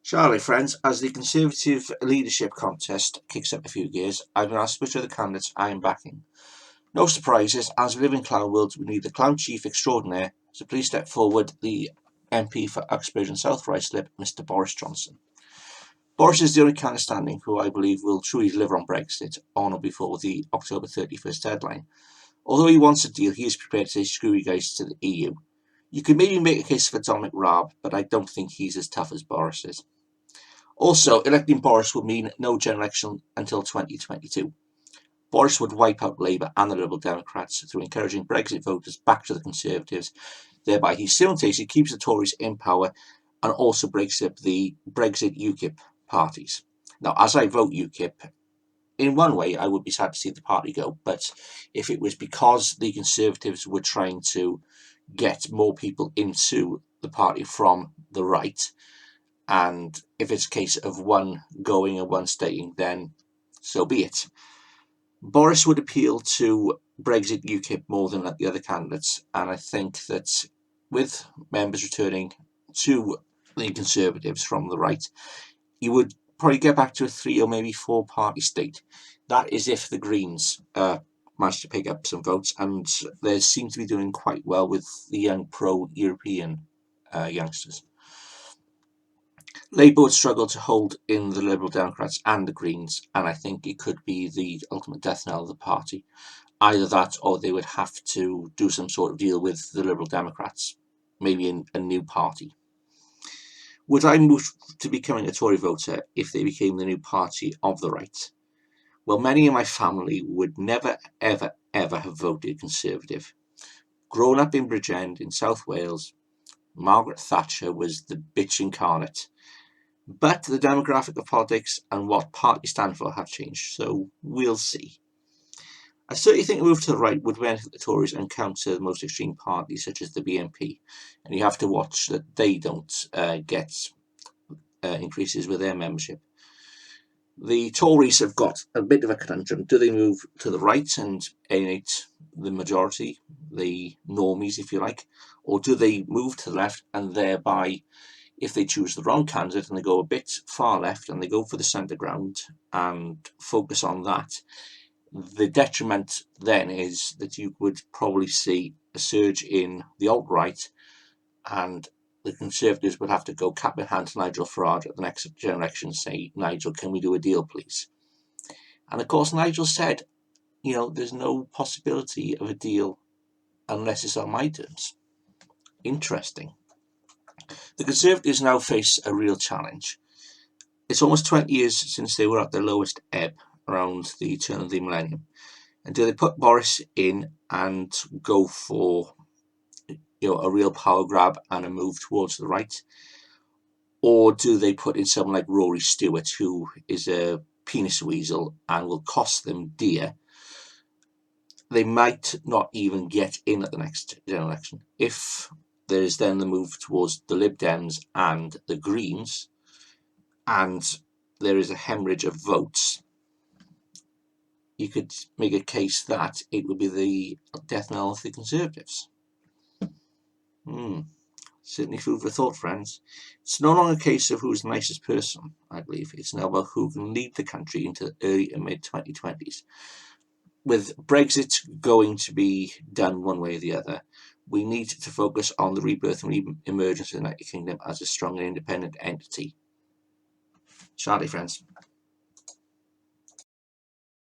Charlie, friends, as the Conservative leadership contest kicks up a few gears, I've been asked which of the candidates I am backing. No surprises, as we live in clown world, we need the clown chief extraordinaire, so please step forward the MP for Uxbridge and South Ruislip, Mr Boris Johnson. Boris is the only candidate standing who I believe will truly deliver on Brexit on or before the October 31st deadline. Although he wants a deal, he is prepared to say screw you guys to the EU. You could maybe make a case for Dominic Raab, but I don't think he's as tough as Boris is. Also, electing Boris would mean no general election until 2022. Boris would wipe out Labour and the Liberal Democrats through encouraging Brexit voters back to the Conservatives. Thereby, he simultaneously keeps the Tories in power and also breaks up the Brexit UKIP parties. Now, as I vote UKIP, in one way, I would be sad to see the party go, but if it was because the Conservatives were trying to get more people into the party from the right, and if it's a case of one going and one staying, then so be it. Boris would appeal to Brexit UKIP more than the other candidates, and I think that with members returning to the Conservatives from the right, you would probably get back to a 3 or maybe 4 party state. That is if the Greens manage to pick up some votes, and they seem to be doing quite well with the young pro-European youngsters. Labour would struggle to hold in the Liberal Democrats and the Greens, and I think it could be the ultimate death knell of the party. Either that, or they would have to do some sort of deal with the Liberal Democrats, maybe in a new party. Would I move to becoming a Tory voter if they became the new party of the right? Well, many in my family would never, ever, ever have voted Conservative. Grown up in Bridgend in South Wales, Margaret Thatcher was the bitch incarnate. But the demographic of politics and what parties stand for have changed, so we'll see. I certainly think a move to the right would benefit the Tories and counter the most extreme parties such as the BNP, and you have to watch that they don't get increases with their membership. The Tories have got a bit of a conundrum. Do they move to the right and alienate the majority, the normies if you like, or do they move to the left and thereby, if they choose the wrong candidate and they go a bit far left and they go for the centre ground and focus on that, the detriment then is that you would probably see a surge in the alt-right, and the Conservatives would have to go cap in hand to Nigel Farage at the next general election and say, Nigel, can we do a deal, please? And of course, Nigel said, there's no possibility of a deal unless it's on my terms. Interesting. The Conservatives now face a real challenge. It's almost 20 years since they were at their lowest ebb around the turn of the millennium. And do they put Boris in and go for a real power grab and a move towards the right? Or do they put in someone like Rory Stewart, who is a penis weasel and will cost them dear? They might not even get in at the next general election. If there is then the move towards the Lib Dems and the Greens, and there is a hemorrhage of votes, you could make a case that it would be the death knell of the Conservatives. Certainly food for thought, friends. It's no longer a case of who's the nicest person, I believe. It's now about who can lead the country into the early and mid-2020s. With Brexit going to be done one way or the other, we need to focus on the rebirth and emergence of the United Kingdom as a strong and independent entity. Charlie, friends.